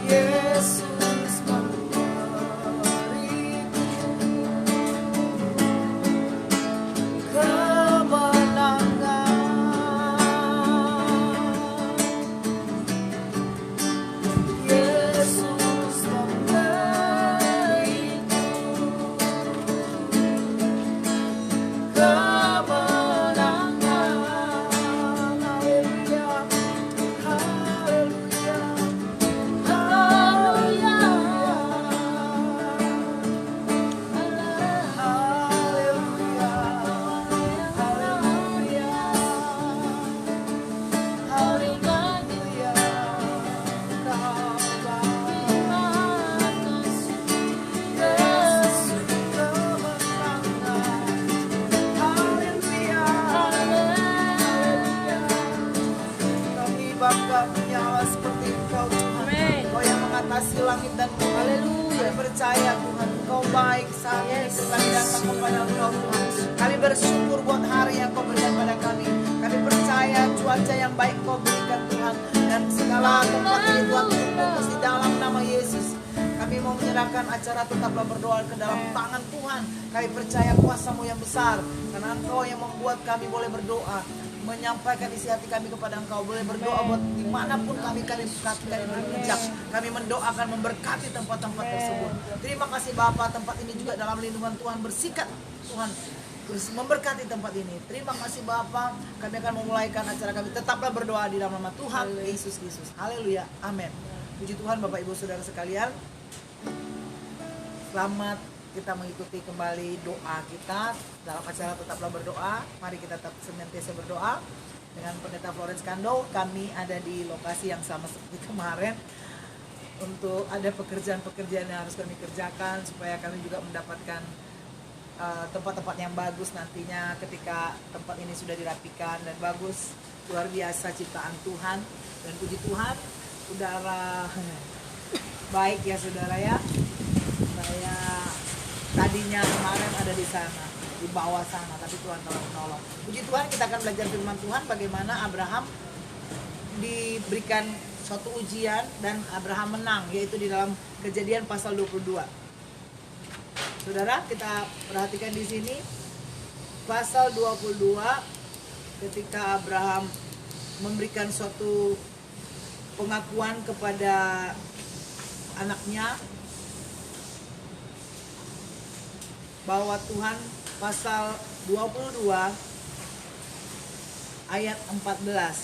Yesus memberiku kemenangan. Yesus memberiku kemenangan. Haleluya, haleluya, haleluya, haleluya, haleluya, haleluya. Menyala seperti Engkau Tuhan. Kau yang mengatasi langit dan bumi. Kami percaya Tuhan Engkau baik saat ini kami datang kepada Engkau Tuhan. Kami bersyukur buat hari yang Kau berikan pada kami. Kami percaya cuaca yang baik Kau berikan Tuhan. Dan segala tempat ini Tuhan fokus di dalam nama Yesus. Kami mau menyerahkan acara tetaplah berdoa ke dalam tangan Tuhan. Kami percaya kuasa-Mu yang besar. Karena Engkau yang membuat kami boleh berdoa, menyampaikan isi hati kami kepada Engkau, boleh berdoa buat dimanapun kami berpijak. Kami mendoakan memberkati tempat-tempat tersebut. Terima kasih Bapa, tempat ini juga dalam lindungan Tuhan bersikat Tuhan, memberkati tempat ini. Terima kasih Bapa, kami akan memulaikan acara kami. Tetaplah berdoa di dalam nama Tuhan Yesus Kristus. Haleluya, amin. Puji Tuhan Bapak Ibu Saudara sekalian. Selamat kita mengikuti kembali doa kita dalam acara tetaplah berdoa. Mari kita tetap senantiasa berdoa dengan Pendeta Florence Kando. Kami ada di lokasi yang sama seperti kemarin untuk ada pekerjaan-pekerjaan yang harus kami kerjakan supaya kami juga mendapatkan tempat-tempat yang bagus nantinya ketika tempat ini sudah dirapikan dan bagus. Luar biasa ciptaan Tuhan, dan puji Tuhan udara baik ya saudara ya. Saya tadinya kemarin ada di sana, di bawah sana, tapi Tuhan menolong. Puji Tuhan, kita akan belajar firman Tuhan bagaimana Abraham diberikan suatu ujian dan Abraham menang, yaitu di dalam Kejadian pasal 22. Saudara, kita perhatikan di sini pasal 22 ketika Abraham memberikan suatu pengakuan kepada anaknya bahwa Tuhan, pasal 22 ayat 14.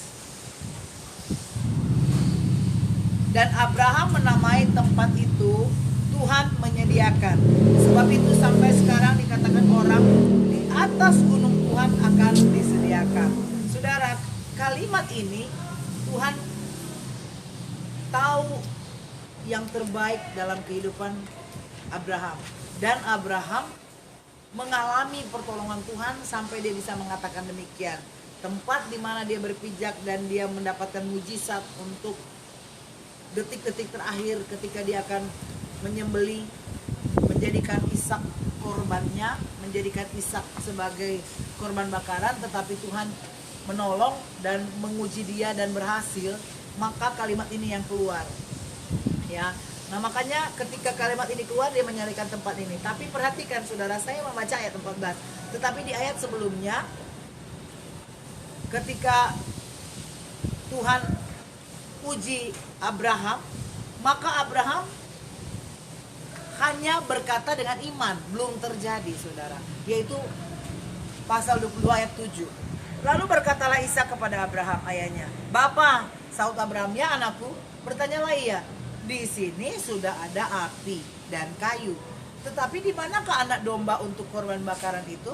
Dan Abraham menamai tempat itu Tuhan menyediakan. Sebab itu sampai sekarang dikatakan orang di atas gunung Tuhan akan disediakan. Saudara, kalimat ini Tuhan tahu yang terbaik dalam kehidupan Abraham. Dan Abraham mengalami pertolongan Tuhan sampai dia bisa mengatakan demikian. Tempat di mana dia berpijak dan dia mendapatkan mujizat untuk detik-detik terakhir ketika dia akan menyembelih, menjadikan Ishak korbannya, menjadikan Ishak sebagai korban bakaran, tetapi Tuhan menolong dan menguji dia dan berhasil, maka kalimat ini yang keluar. Ya. Nah makanya ketika kalimat ini keluar dia menyalikan tempat ini. Tapi perhatikan saudara, saya membaca ayat 14. Tetapi di ayat sebelumnya ketika Tuhan uji Abraham, maka Abraham hanya berkata dengan iman, belum terjadi saudara. Yaitu pasal 22 ayat 7. Lalu berkatalah Ishak kepada Abraham ayahnya, "Bapa," sahut Abraham, "Ya anakku." Bertanyalah ia, "Di sini sudah ada api dan kayu, tetapi di manakah anak domba untuk korban bakaran itu?"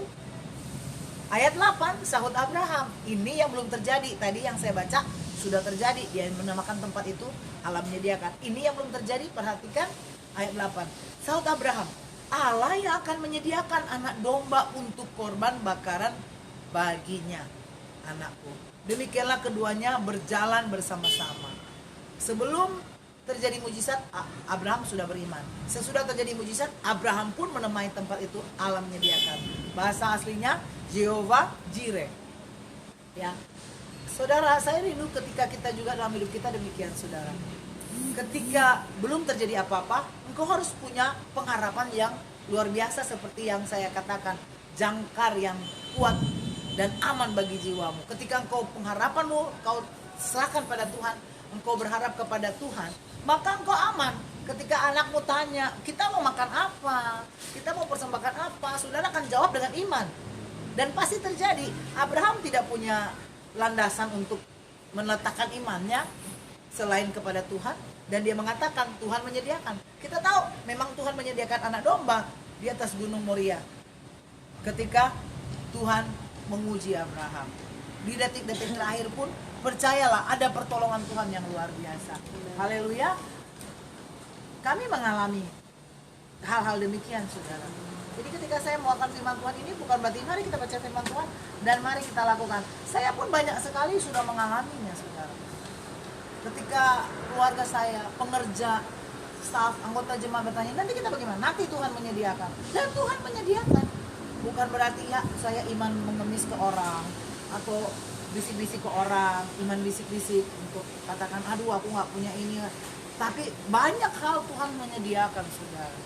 Ayat 8, sahut Abraham, "Ini yang belum terjadi." Tadi yang saya baca sudah terjadi, dia menamakan tempat itu Allah menyediakan. Ini yang belum terjadi, perhatikan ayat 8. Sahut Abraham, "Allah yang akan menyediakan anak domba untuk korban bakaran baginya, anakku." Demikianlah keduanya berjalan bersama-sama. Sebelum terjadi mujizat, Abraham sudah beriman. Sesudah terjadi mujizat, Abraham pun menemui tempat itu Allah menyediakan. Bahasa aslinya Jehovah Jireh. Ya. Saudara, saya rindu ketika kita juga dalam hidup kita demikian saudara. ketika belum terjadi apa-apa, engkau harus punya pengharapan yang luar biasa seperti yang saya katakan, jangkar yang kuat dan aman bagi jiwamu. Ketika engkau pengharapanmu kau serahkan pada Tuhan, engkau berharap kepada Tuhan, maka engkau aman. Ketika anakmu tanya, kita mau makan apa, kita mau persembahkan apa, saudara akan jawab dengan iman. Dan pasti terjadi. Abraham tidak punya landasan untuk meletakkan imannya selain kepada Tuhan, dan dia mengatakan Tuhan menyediakan. Kita tahu memang Tuhan menyediakan anak domba di atas gunung Moria ketika Tuhan menguji Abraham. Di detik-detik terakhir pun percayalah ada pertolongan Tuhan yang luar biasa. Haleluya. Kami mengalami hal-hal demikian, saudara. Jadi ketika saya melakukan firman Tuhan ini, bukan berarti mari kita baca firman Tuhan dan mari kita lakukan. Saya pun banyak sekali sudah mengalaminya, saudara. Ketika keluarga saya, pengerja, staf, anggota jemaat bertanya, nanti kita bagaimana? Nanti Tuhan menyediakan. Dan Tuhan menyediakan. Bukan berarti ya saya iman mengemis ke orang atau bisik-bisik ke orang, iman bisik-bisik untuk katakan, aduh aku gak punya ini. Tapi banyak hal Tuhan menyediakan, saudara.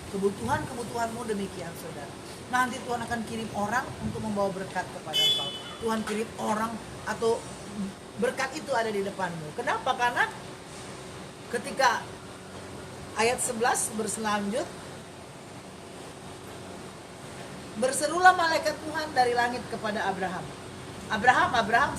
Kebutuhanmu demikian, saudara. Nanti Tuhan akan kirim orang untuk membawa berkat kepada engkau. Tuhan kirim orang atau berkat itu ada di depanmu. Kenapa? Karena ketika ayat 11 berselanjut, berserulah malaikat Tuhan dari langit kepada Abraham. Abraham,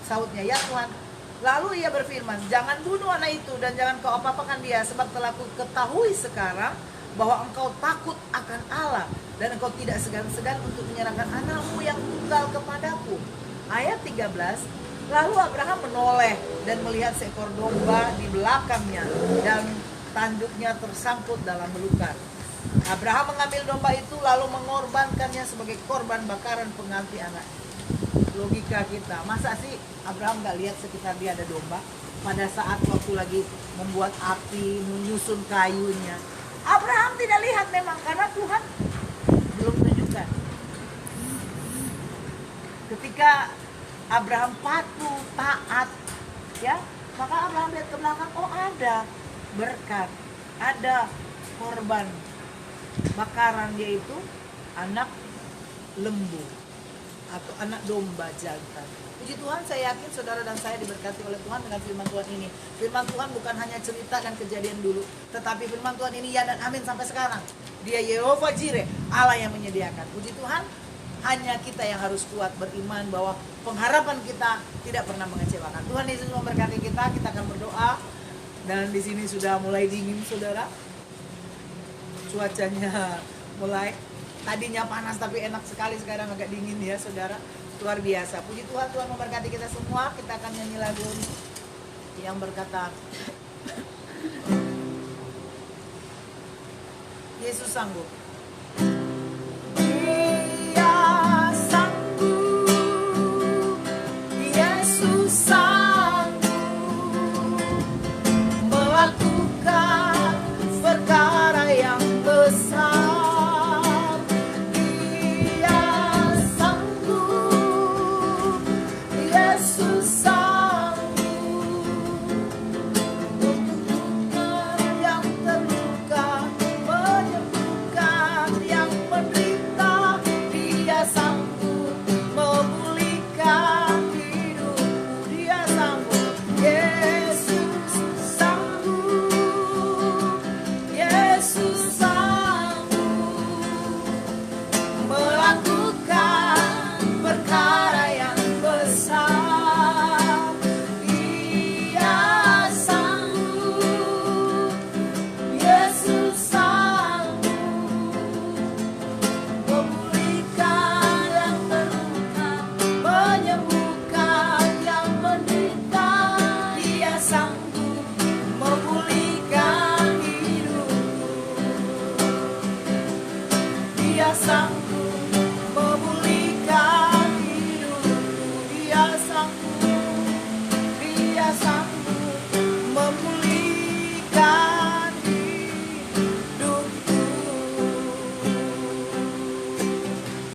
sautnya, ya Tuhan. Lalu ia berfirman, jangan bunuh anak itu dan jangan kau apa-apakan dia, sebab telah ku ketahui sekarang bahwa engkau takut akan Allah dan engkau tidak segan-segan untuk menyerahkan anakmu yang tunggal kepadaku. Ayat 13, lalu Abraham menoleh dan melihat seekor domba di belakangnya dan tanduknya tersangkut dalam belukar. Abraham mengambil domba itu lalu mengorbankannya sebagai korban bakaran pengganti anak. Logika kita, masa sih Abraham gak lihat sekitar dia ada domba? Pada saat waktu lagi membuat api, menyusun kayunya, Abraham tidak lihat memang karena Tuhan belum tunjukkan. Ketika Abraham patuh, taat, ya, maka Abraham lihat ke belakang, oh ada berkat, ada korban bakaran, yaitu anak lembu atau anak domba jantan. Puji Tuhan, saya yakin saudara dan saya diberkati oleh Tuhan dengan firman Tuhan ini. Firman Tuhan bukan hanya cerita dan kejadian dulu, tetapi firman Tuhan ini ya dan amin sampai sekarang. Dia Yehova Jireh, Allah yang menyediakan. Puji Tuhan, hanya kita yang harus kuat beriman bahwa pengharapan kita tidak pernah mengecewakan. Tuhan Yesus memberkati kita. Kita akan berdoa. Dan di sini sudah mulai dingin, saudara. Cuacanya mulai, tadinya panas tapi enak sekali, sekarang agak dingin ya, saudara. Luar biasa. Puji Tuhan, Tuhan memberkati kita semua. Kita akan nyanyi lagu yang berkata, Yesus sanggup. Dia sanggup, Yesus sanggup melakukan perkara yang besar. Dia sanggup